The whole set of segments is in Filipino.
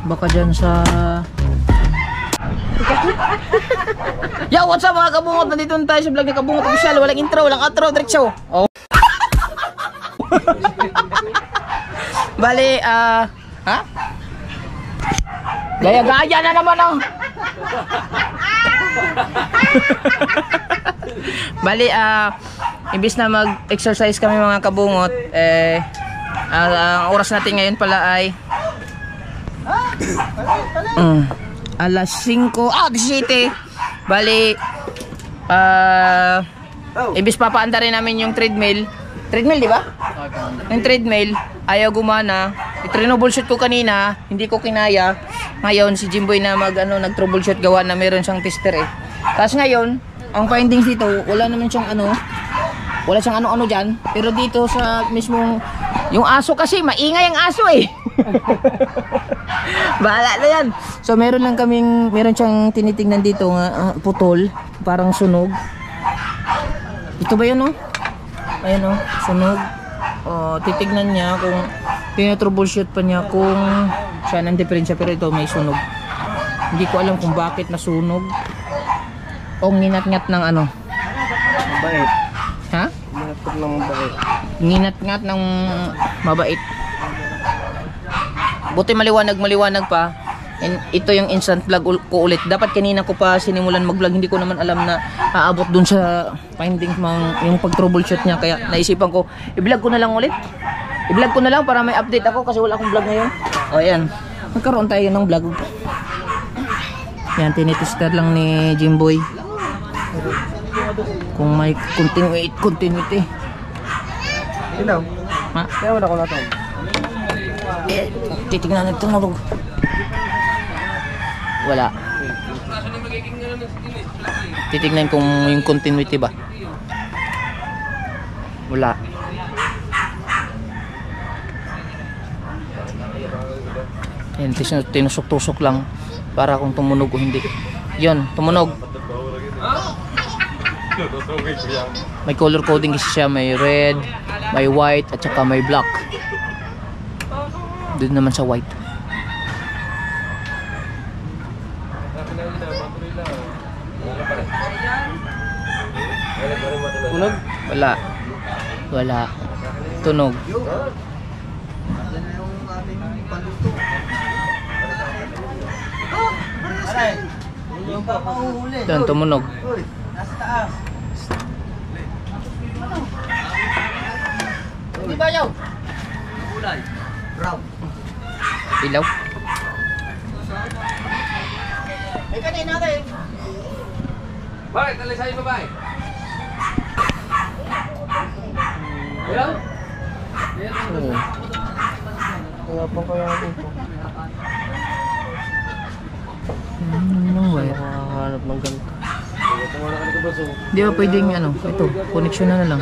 Baka dyan sa... Yo, what's up mga kabungot? Nandito na tayo sa vlog ni Kabungot Official. Walang intro, walang outro, diretso. Oh. Bali, ha? Gaya-gaya na naman oh. Bali, imbis na mag-exercise kami mga kabungot, ang oras natin ngayon pala ay alas 5, 17. Bali, imbis papaanda rin namin yung treadmill, di ba? Yung treadmill, ayaw gumana. I-troubleshoot ko kanina, hindi ko kinaya. Ngayon, si Jimboy na nag-troubleshoot gawa na meron siyang tester eh. Tapos ngayon, ang findings dito, wala naman siyang wala siyang ano-ano dyan. Pero dito sa mismong, yung aso kasi, maingay ang aso eh. Bahala na yan. So meron siyang tinitingnan dito nga, putol, parang sunog. Ito ba yun oh? Ayun oh, sunog. Titignan niya kung tinatroubleshoot pa niya kung siya ng diferensya, pero ito may sunog. Hindi ko alam kung bakit nasunog. O nginat-ngat ng mabait. Ha? Nginat-ngat ng mabait. Nginat-ngat ng mabait. Buti maliwanag pa. And ito yung instant vlog ko ulit. Dapat kanina ko pa sinimulan mag-vlog. Hindi ko naman alam na aabot dun sa findings yung pag-troubleshoot niya. Kaya naisipan ko, i-vlog ko na lang ulit. I-vlog ko na lang para may update ako kasi wala akong vlog ngayon. O ayan, magkaroon tayo ng vlog. Yan, tinitester lang ni Jimboy kung may continuity. Ilaw? Ha? Kaya wala ko natin. Titignan natin tulog. Wala. Titignan kung yung continuity ba. Wala. Yan, tinusok-tusok lang para kung tumunog o hindi. Yun, tumunog. May color coding kasi siya, may red, may white, at saka may black. Doon naman sa white. Tunog? Wala. Wala. Tunog. Yan, tumunog. Hindi ba yaw? Kulay. Brown. Ilaw. Ay kanina natin. Bakit? Talisay mo ba eh? Ilaw? Kaya pa kaya ito. Anong wire? Hanap ng ganito. Di ba pwedeng ito, connection na lang.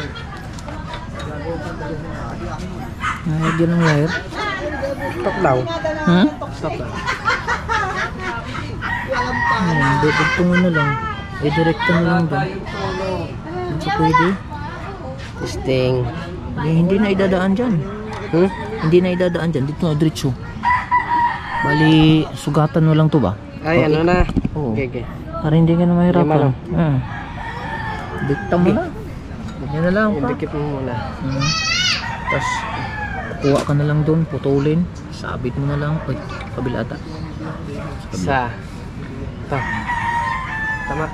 Nalagyan ng wire. Stop daw. Stop daw. Dugtungan na lang. I-direct na lang doon. Hindi pwede. Testing. Hindi na idadaan dyan. Hindi na idadaan dyan. Dito na diretso. Bali, sugatan mo lang to ba? Ay, ano na? Oo. Okay. Para hindi ka na mahirapan. Dikta mo na. Ganyan na lang pa. Dikit mo muna. Tapos, kukuha ka na lang doon, putulin. Sabit mo na lang. Uy, kabila ata. Isa. Ito. Tama.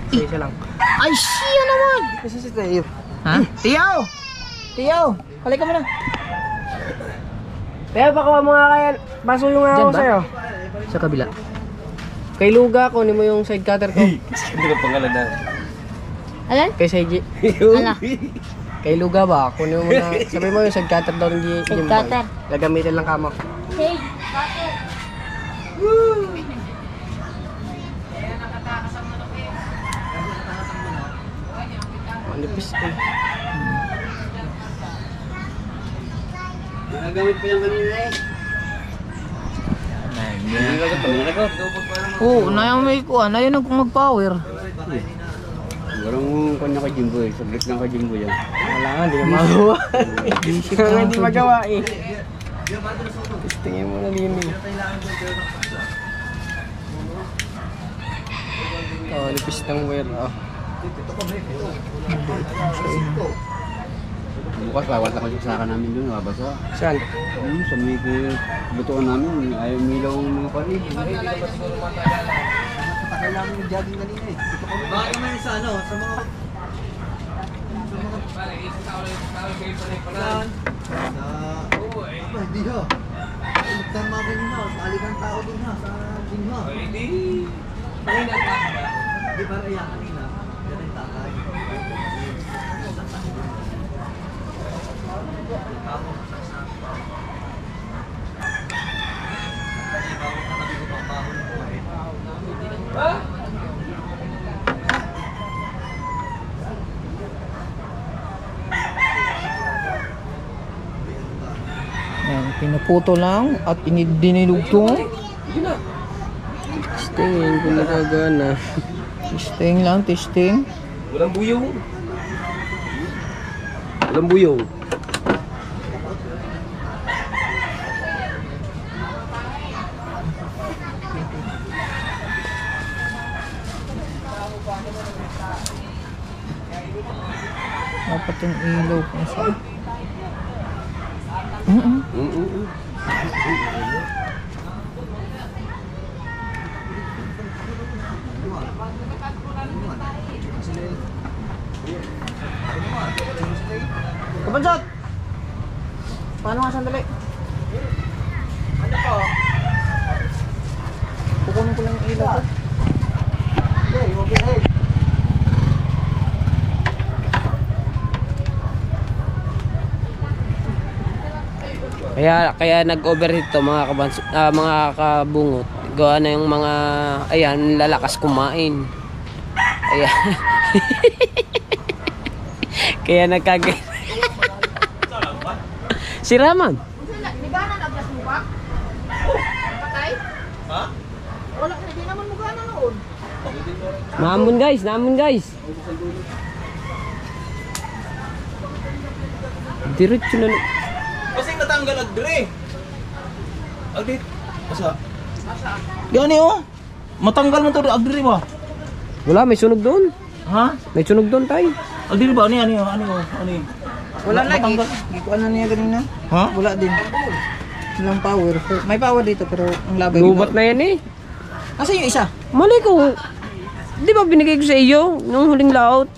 Isa lang. Ay, siya naman! Isa si Tayo. Ha? Tiyaw! Tiyaw! Halika mo na. Kaya baka mo nga kaya baso yung ako sa'yo. Sa kabila. Kay Luga, kunin mo yung side cutter ko. Hindi ko pangalan na. Alan? Kay Seiji. Ala. Kay Luga ba? Kunin mo na. Sabi mo yung side cutter daw ng Side Jimboy. cutter. Gagamitin lang kamo. Side cutter. Manipis ko. Nagamit pa yung kanina eh. Oo, may kuha. Na yun ang mag-power. Parang kanya kay Jimboy. Saglit lang kay Jimboy yan. Wala nga, hindi na magawa. Hindi magawa eh. Testingin mo na Lini. Oh, lipis ng wire. Oh. Bukas bawat ako sa saka namin doon, mabasa. Saan? Sa may butuan namin, ayaw milaw ng mga panig. Takay namin yung jogging kanina eh. Baka naman sa ano, sa mga... Hindi ha. Nagtama ko yun ha. Paalikan tao din ha. Sa din ha. Hindi. Hindi para yan kanina. Yan ang takay. Yan, pinuputo lang at dinilugtong. Testingin kung nakagana. Testing lang, testing. Walang buyong. Walang buyong. Dapat yung ilaw kung saan. Kabansot! Paano nga sandali? Ano po? Kukunin ko lang yung ilaw ko. Kaya nag-overheat to mga mga kabungot. Gawa na yung mga ayan lalakas kumain. Ayan. Kaya nagkag Si Raman. Niganan ablas mo ba? Patay? Ha? Wala, hindi naman mo gana noon. Naamon guys. Diretso na. Kasi natanggal agdre. Agdre. Asa? Gani oh. Matanggal mo to agdiri ba? Wala, may sunog doon. Ha? May sunog doon tay. Agdiri ba? Ano? Wala lagi. Gikuan na niya ganina. Ha? Wala din. Walang power. May power dito pero ang labay. Lubat na yan eh. Asa yung isa? Mali ko. Di ba binigay ko sa iyo nung huling laot?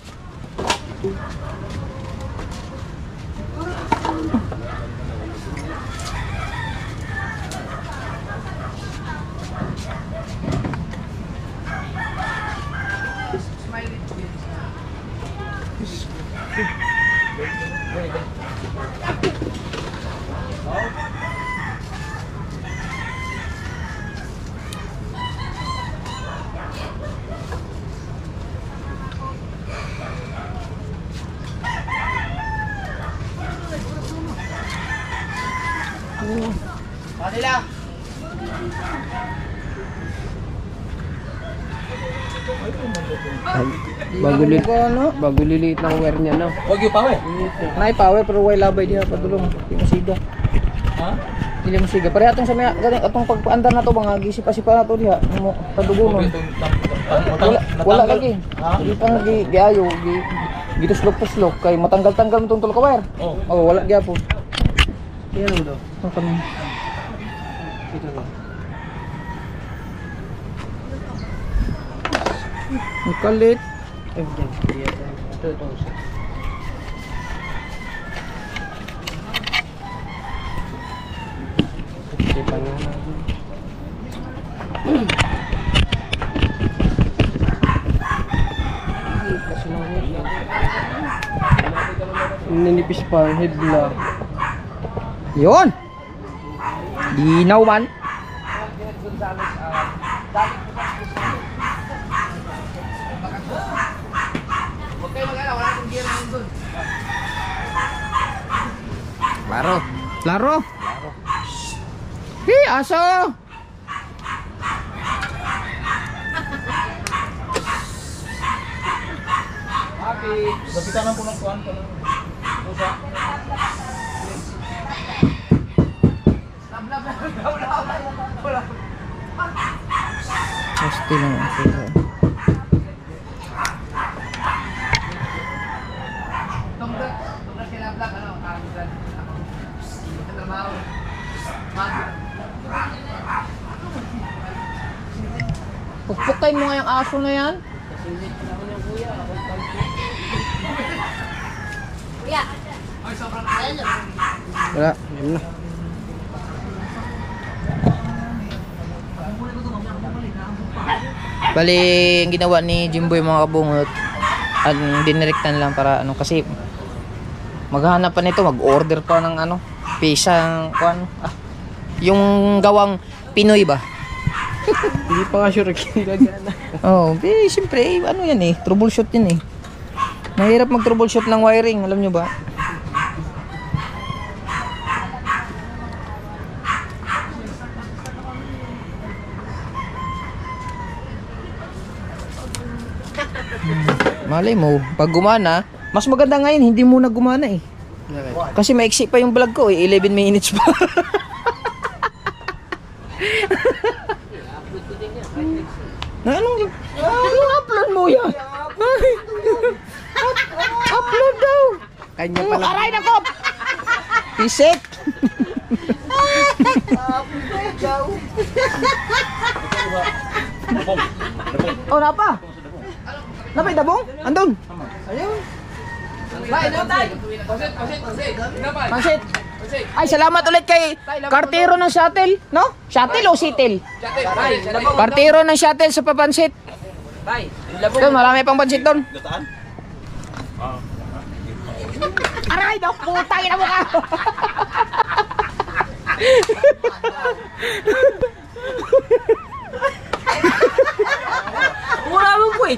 Kanila. Bago liliit ng wire niya no. Wag yung pawe. May power pero way labay diha padulong. Di mo siga. Ha? Dili mo siga. Pare atong sa may ganing atong pagpaandar na to mga gisip-asipa na to diha. Mo padugonon. Wala lagi. Di pa giayo gituslok-tuslok kay matanggal-tanggal mo tong tulo ka wire. Oh, wala gyapon. Yan mo daw. Kami. Ito na. Nakalit. Ito. Ninipis pa, hebla. Yon. Dinaw man. Laro. Hi, aso. Lapitan ng pulang kuhan ko ng pusa. Gusto lang ang sila. Pukpukin mo nga yung aso na yan. Kuya. Hello. Wala, yun na. Bali, ang ginawa ni Jimboy mga kabungot, ang dinirektan lang para ano, kasi maghanap pa nito, mag-order pa ng ano, pisang, yung gawang Pinoy ba? Hindi pa nga sure kung gagana. Oo, siyempre, ano yan eh, troubleshoot yan eh. Mahirap mag-troubleshoot ng wiring, alam nyo ba? Malay mo, pag gumana, mas maganda ngayon, hindi muna gumana eh. Kasi maiksi pa yung vlog ko eh, 11 minutes pa. Na anong upload mo yan? Upload daw. Kanya pala. Aray na ko! Pisit! Oh, napa? Napay dabong? Andun? Ayun. Pansit. Ay, salamat ulit kay kartero ng shuttle, no? Shuttle o sitil? Kartero ng shuttle sa papansit. Doon, marami pang pansit doon. Aray, daw, putang ina mo ka! Wala mong puwit.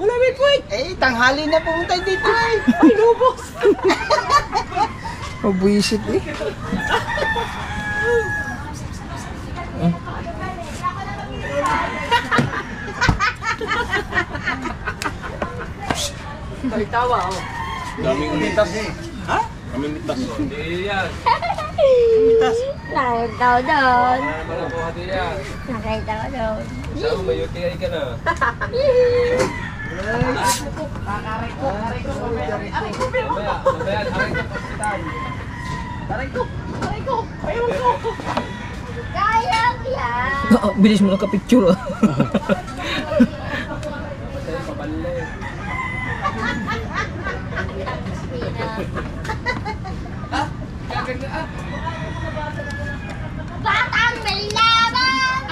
Wala mong puwit. Eh, tanghali na pumunta dito eh. Ay, lubos. Mabuisit eh. Tawa oh. Daming umitas eh. Ha? Kami umitas. Nakita ko doon. Nakita ko doon. Saan may UTI ka na? Kaya ko yan. Bilis mo naka-picture ah. Batang may laban!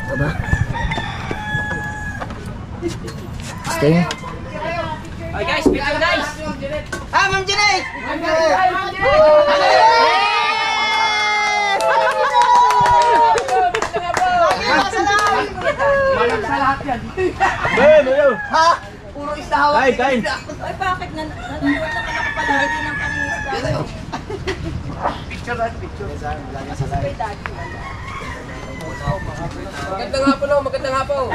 Aba. Stay. Ay guys, picture guys. Ah, Ma'am Janet! Malam sa lahat yan. Ben, ayaw! Ha? Puro isda hawak. Kain, kain! Ay, bakit nanonood naman ako palagi ng pangingisda? Picture at picture. Kay Daddy. Magandang hapon oh, magandang hapon.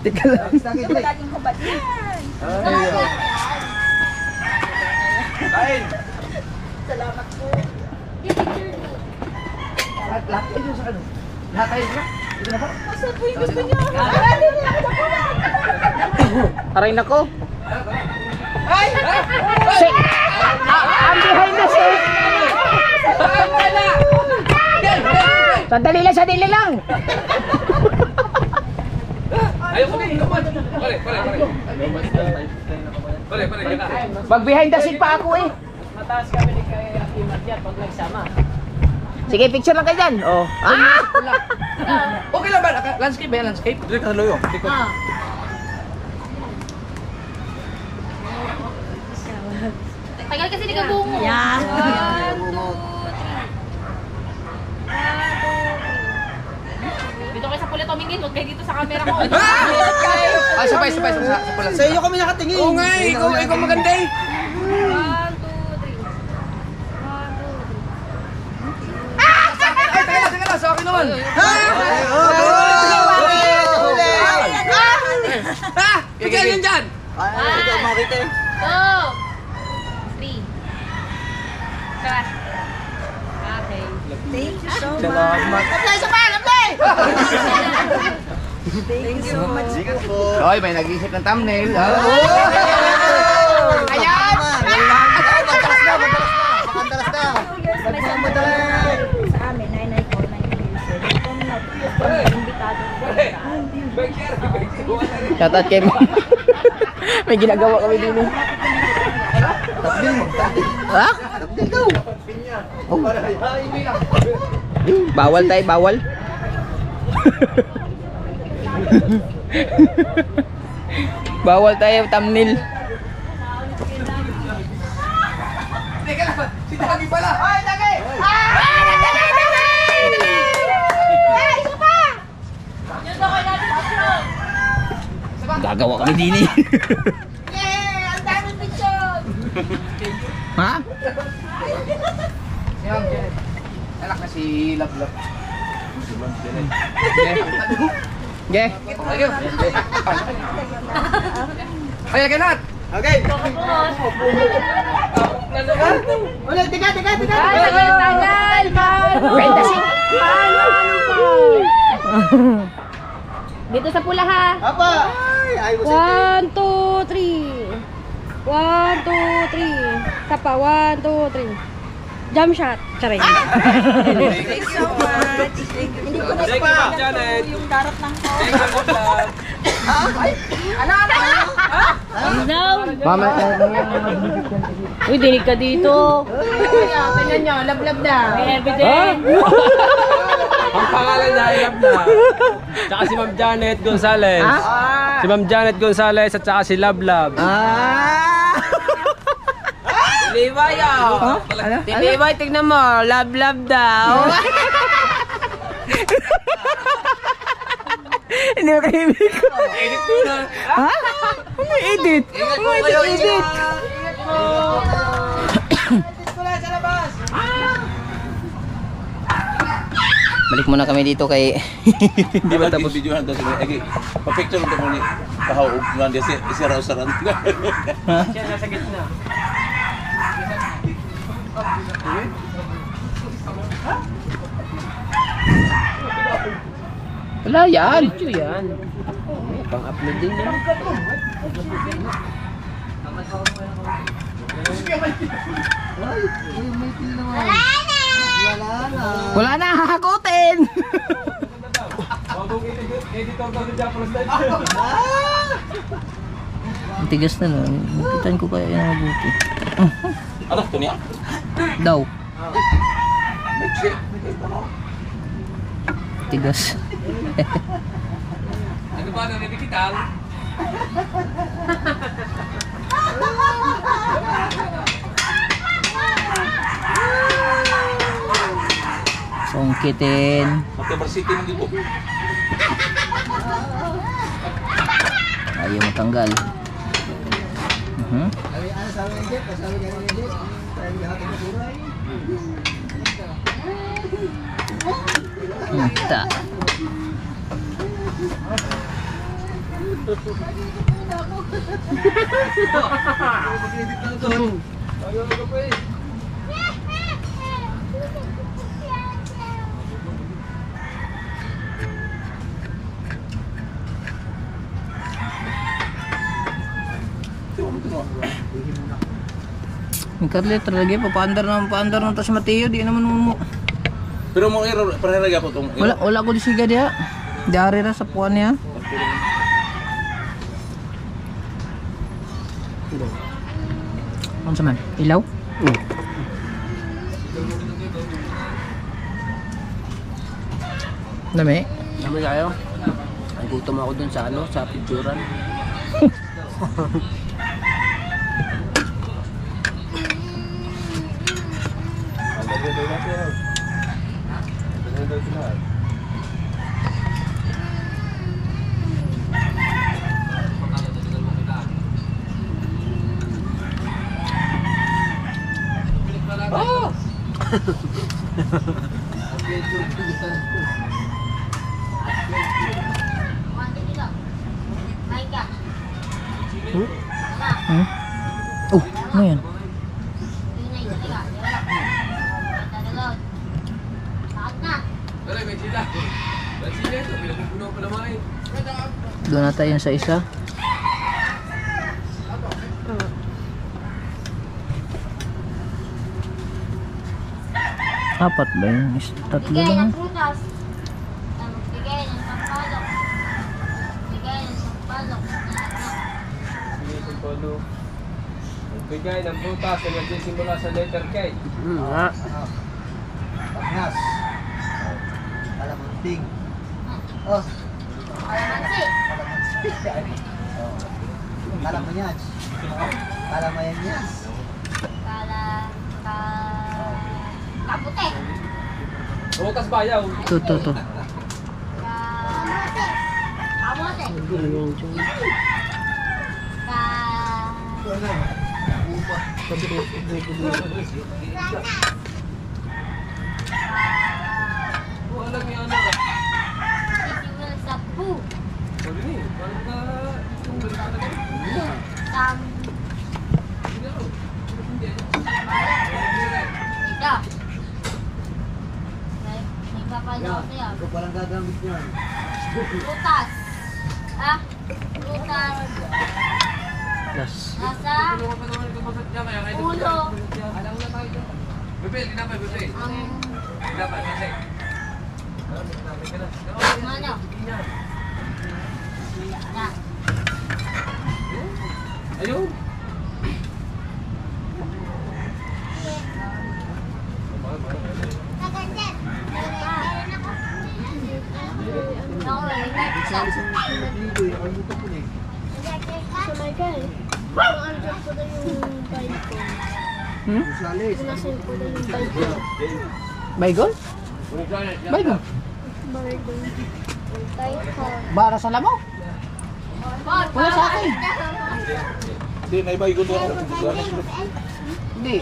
Teka lang. Laging hubad yan. Kain! Salamat po. Lahat kayo sa ano? Lahat kayo na? Asa po yung gusto niyo? Aray nako. Ay! I'm behind the scene. Sandali lang. Ayoko din, come on. Pare. Pare, kita. Mag behind the scene pa ako eh. Mataas kami ni kay Imad yan pag nagsama. Sige, picture lang kayo dyan. Oh. Ah! Okay lang ba? Landscape ba yan? Landscape? Dili ka sa loyo. Tagal kasi di ka bungo. Yan. 1, 2, 3. Dito kayo sa pula tumingin, huwag kayo dito sa camera ko. Ah, sabay sa pula. Sa iyo kami nakatingin. Oo nga, ikaw maganda eh. 1, 2, 3. 1, 2, 3. Ay, teka lang, sa akin naman. Ha? yan dyan! Ay, ito makita eh. 2, 3. Tara. Okay. Thank you so much. Salamat. Thank you so much. Sikat po. Oy, may nag-isip ng thumbnail. Ayan! Madalas na, madalas na. Makandalas na. Nagmamadali. Sa amin, 994-937. Kung na, 2 years pa na imbitado. Shout out kay may ginagawa kami din eh. Ha? Tapdil daw. Bawal tayo, bawal. Bawal tayo thumbnail. Si Dagi pala! Gagawa kami din eh. Yeah! Ang daming picture! Ha? Anak na si Love Love. Ge. Ayo kenat. Okay. Ulit, tiga. Tagal! Fantasy. Dito sa pula ha. Apa? Ay, mo sa 1, 2, 3. 1, 2, 3. Kapa, 1, 2, 3. Jump shot. Charing. Thank you so much. Hindi ko na Janet. yung darap ng Mama, Uy, dinig ka dito. tingnan nyo, love na. May evidence. Ang pangalan niya ay Love na. Tsaka si Ma'am Janet Gonzales. Si Ma'am Janet Gonzales at saka si Love Love. Levi ah. Si Levi, tignan mo, love daw. Hindi mo kaibig ko. Edit mo na. Ha? Ano edit? Ingat po kayo, ingat. Balik muna kami dito kay Di ba tapos video na dito? Agi, pa-picture ko ni kahawog nga dia isira-usaran. Siya nasa gitna. Wala yan. Video yan. Pang-upload din yan. Wala na, hahakutin. Editor daw ni Japos na. Ang tigas na nun. Bukitan ko kaya yung mabuti. Ano to niya? Daw. Tigas. Ano ba na digital? Songkitin. Magka-varsity mo dito. Ayaw matanggal. Ta. Yung Carlet talaga papaandar na to si Mateo, di naman mo. Pero mo parehara ako tong. Wala ko di siga dia. Diari ra sa puan niya. Ano sa man? Ilaw? Dami? Dami kayo. Ang gutom ako dun sa ano, sa picturean. Hmm? Oh, ano yan? Doon na tayo sa isa. Apat ba yun? Tatlo Bigay lang. ng prutas. Bigay ng sampalok. Bigay ng sampalok. Bigay ng prutas na nagsisimula sa letter K. Pagnas. Kalamanting. Oh. Kalamansi. Kalamanyas. Kalamanyas. Kaputi. Prutas bayaw. To. Kamote. Kamote. Walang yan na. Sisiwil sa pu. Sabi ni, parang ka... Sam. Ito. May papanood siya. Ito palang gagamit niyan. Prutas. Ah? Prutas. Plus. Nasa ulo. Bebe, dinapay, bebe. Ang Dinapay, kasi. ano? Na. Ayun. Hmm? Salis. Baygon? Baygon? Bara sa lamaw? Wala sa akin. Hindi, naiba ko doon. Hindi.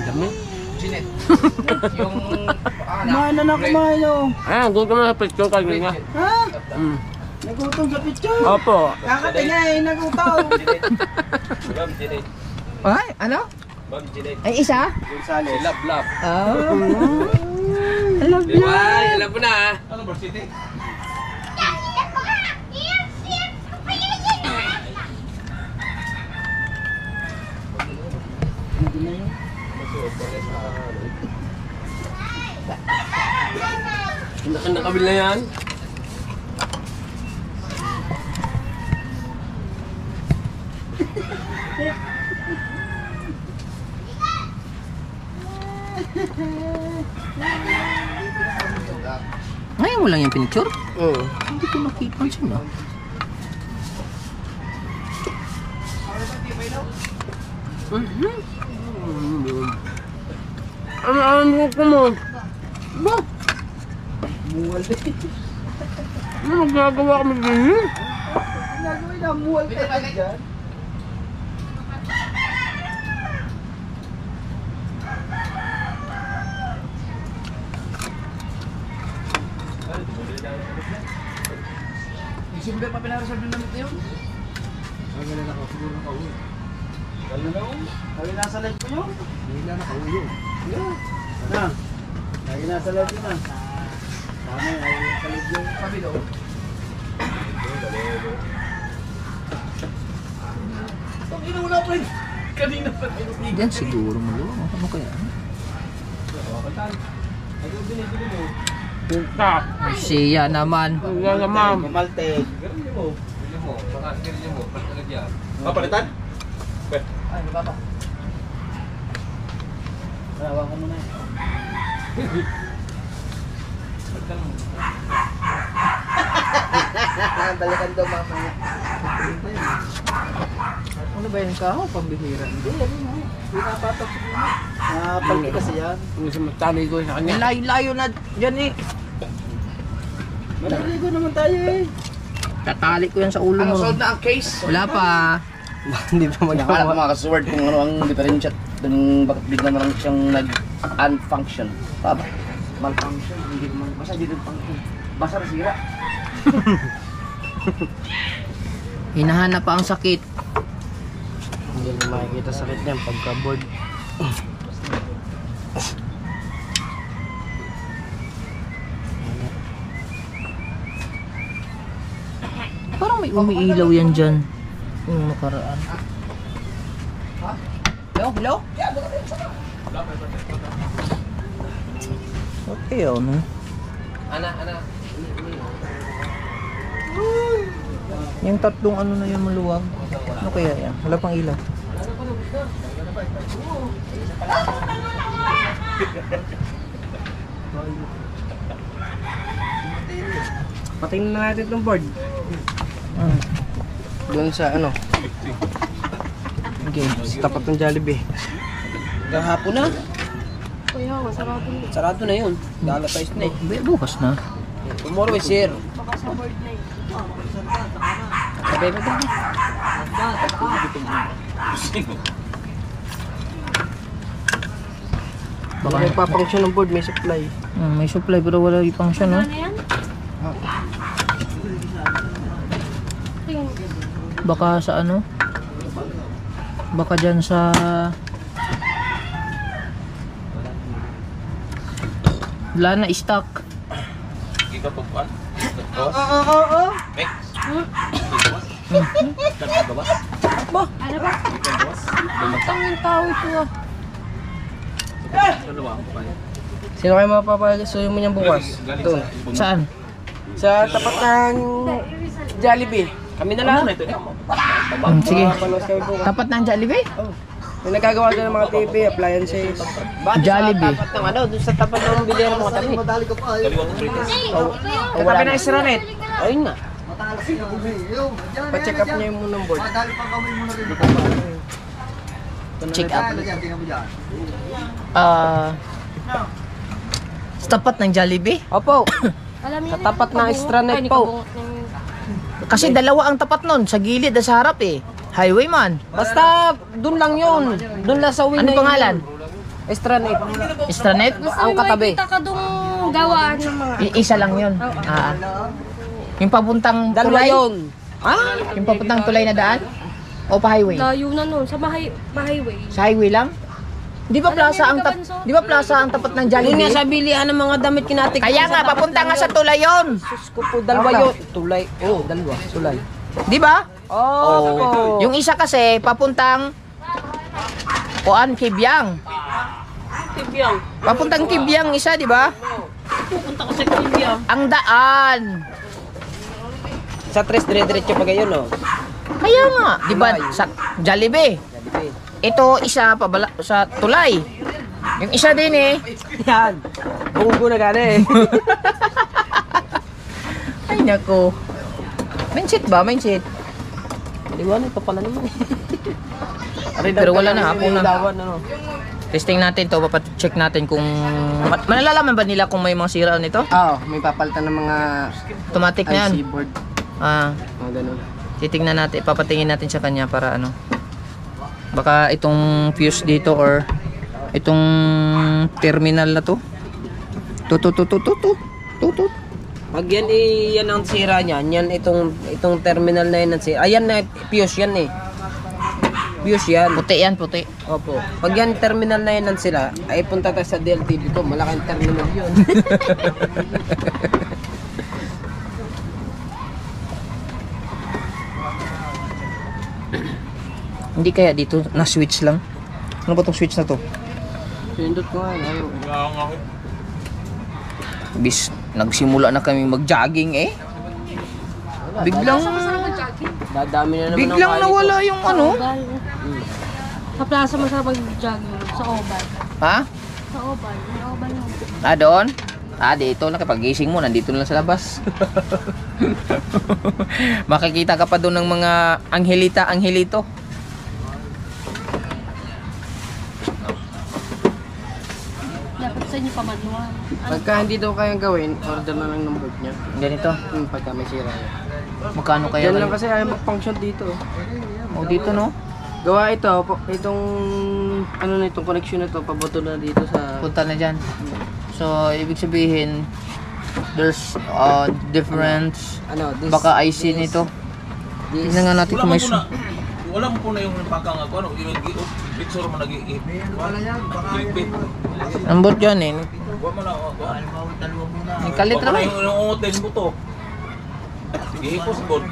Dami. Kumain na kumain o. Ah, gusto mo sa picture kanina. Ha? Nagutom sa picture. Opo. Kakatingay, nagutom. Ma'am Jeanette. Ay, ano? Ma'am Jeanette. Ay, isa? Si Love Love. Oh. Alam Di ba? Alam mo na ah. Ano ba, City? Nakabil na yan. Ngayon mo lang yung pinicture? Oo. Hindi ko nakita siya. Ano ko mo? Ba? Muwal eh. Ano magagawa kami din? Ginagawin na muwal tayo dyan. Isip ba pa pinareserve ng damit na yun? Ang galing ako, siguro nakauwi. Galing na ako? Lagi nasa live ko yun? Hindi na nakauwi yun. Yeah. Ano? Lagi nasa live ko na. Tama yun, lagi nasa live yun. Sabi doon. Ang inuna pa rin. Kanina pa rin. Yan siguro maluwa. Ano kaya? Punta. Siya naman. Wala ma'am. Mamalteg. Garin mo. Garin mo. Baka garin mo. Pagkalag yan. Papalitan? Ay, baba. Hawakan mo na. Balikan daw mamaya. Ano ba yun ka? Pambihira. Hindi, yan mo. Hindi napatok sa mga. Napalki kasi yan. Gusto magtali ko sa kanya. Layo-layo na dyan eh. Maliligo naman tayo eh. Tatali ko yan sa ulo mo. na ang case? Wala pa. Hindi pa magawa. Mga kasuward kung ano ang differentiate. Dun bakit bigla na lang siyang nag-unfunction. Tama? Malfunction. Hindi naman. Basta hindi rin function. Basta nasira. Hinahanap pa ang sakit. Hindi na makikita sakit niyan pagka board. Parang may umiilaw yan dyan. Yung nakaraan. Hello? Hello? Okay, no? Ana. Yung tatlong ano na yun maluwag. Ano kaya yan? Wala pang ilaw. Patingin na natin itong board. Doon sa ano? Okay, sa tapat ng Jollibee. Kahapon na. Kuya, masarap din. Sarado na yun. Dalatayos na eh. Bukas na. Tomorrow is here. Baka sa board na eh. Bebe. Baka nagpapunction ng board, may supply. May supply pero wala yung function, no? Ano yan? Tingin. Baka sa ano? Baka dyan sa... Wala na stock. Hindi ka pagpan. Oo. Mix. Ano ba? Matang yung tao ito ah. Sino kayo mapapagasuyo mo niyang bukas? Doon. Saan? Sa tapat ng Jollibee. Kami na lang. Sige. Papalos kami bukas. Tapat ng Jollibee? May nagagawa doon ng mga TV, appliances. Jollibee. Tapat ng ano, doon sa tapat ng bilihan mo katabi. Katabi ng Isranet. Ayun nga. Pa-check up niya yung munang board. Check up. Sa tapat ng Jollibee? Opo. Alam niyo Sa tapat ng extranet po. Kasi dalawa ang tapat nun. Sa gilid at sa harap eh. Highwayman. Basta doon lang yun. Doon lang sa win Ano pangalan? Extranet. Extranet? Ang katabi. Makikita ka doon gawaan ng mga... Isa lang yun. Yung papuntang Dalawa tulay? yun. Ha? Yung papuntang tulay na daan? O pa highway? Layo na nun. Sa highway. Sa highway lang? Di ba plaza ang Di ba plaza ang tapat ng Yun nga Jollibee? sa bilihan ng mga damit kinatik. Kaya nga papunta nga sa tulay yun. Sus ko po, dalawa yun. Tulay. Oo, dalawa. Tulay. Di ba? Oh. Yung isa kasi papuntang Kuan Kibyang. Papuntang Kibyang isa, di ba? Pupunta ko sa Kibyang. Ang daan. Sa tres dire-diretso pa gayon, no? Kaya nga, di ba sa Jollibee? Ito isa pabala sa tulay. Yung isa din eh. Yan. Bungo na gana eh. Ay nako. Mindset ba? Mindset. Liwanag pa pala naman. Pero wala na, hapon na. Dawan, ano. Testing natin to, papacheck natin kung malalaman ba nila kung may mga sira nito? Oo, may papalitan ng mga Automatic na yan. IC board. Mga ganun. Titingnan natin, papatingin natin sa kanya para ano. Baka itong fuse dito or itong terminal na to. Tutut. Pag yan yan ang sira niyan, yan itong terminal na yan ang sira. Ayan na fuse yan eh. Fuse yan. Puti yan, puti. Opo. Pag yan terminal na yan ang sira, ay punta tayo sa DLTV ko, malaking terminal yun. Hindi kaya dito na switch lang. Ano ba tong switch na to? Pindot ko nga. Ayaw. Bis, nagsimula na kami mag-jogging eh. Biglang Dadami na naman biglang ang nawala yung ano. Oval. Sa plaza masarap mag-jogging. Sa oval. Ha? Sa oval. Sa oval na. Doon? Dito na kapag gising mo, nandito na lang sa labas. Makikita ka pa doon ng mga anghilito. Dapat sa inyo pamanuan. Pagka hindi daw kayang gawin, order na lang ng board niya. Ganito. Pagka may sira yan. Magkano kaya? Yan lang kasi ayaw mag-function dito. O dito no? Gawa itong ano na itong connection na ito, pabato na dito sa... Punta na dyan. So, ibig sabihin, there's difference. Ano, this, Baka IC nito. Tingnan nga natin kung may Wala mo po na yung pakang ako, ano, yung picture mo nag-iip. ambot yan eh. Huwag mo na, May kalit na eh. Yung ungotin mo to. Sige, ipos po.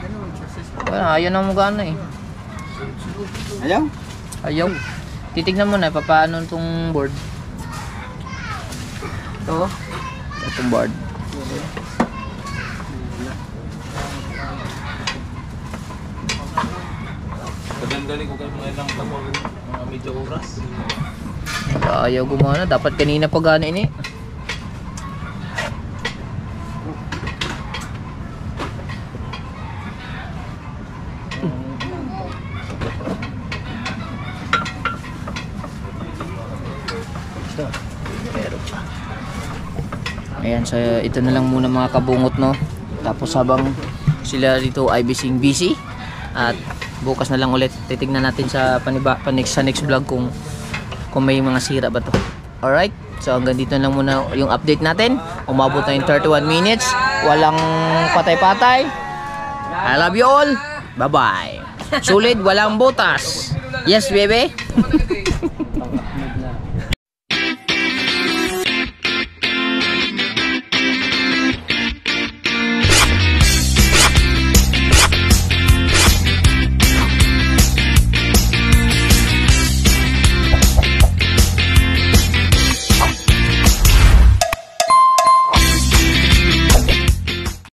Wala, ayaw na mo gana eh. Ayaw? Ayaw. Titignan mo na paano itong board. Ito. Itong board. Kadang-galing ko kayo mga ilang kapag mga medyo oras. Ayaw gumana. Dapat kanina pa gana ini. Pero pa. Ayan, so ito na lang muna mga kabungot, no. Tapos habang sila dito ay busy at bukas na lang ulit titignan natin sa sa next vlog kung may mga sira ba to. Alright, so hanggang dito lang muna yung update natin. Umabot na yung 31 minutes, walang patay-patay. I love you all, bye bye. Sulit, walang butas. Yes baby.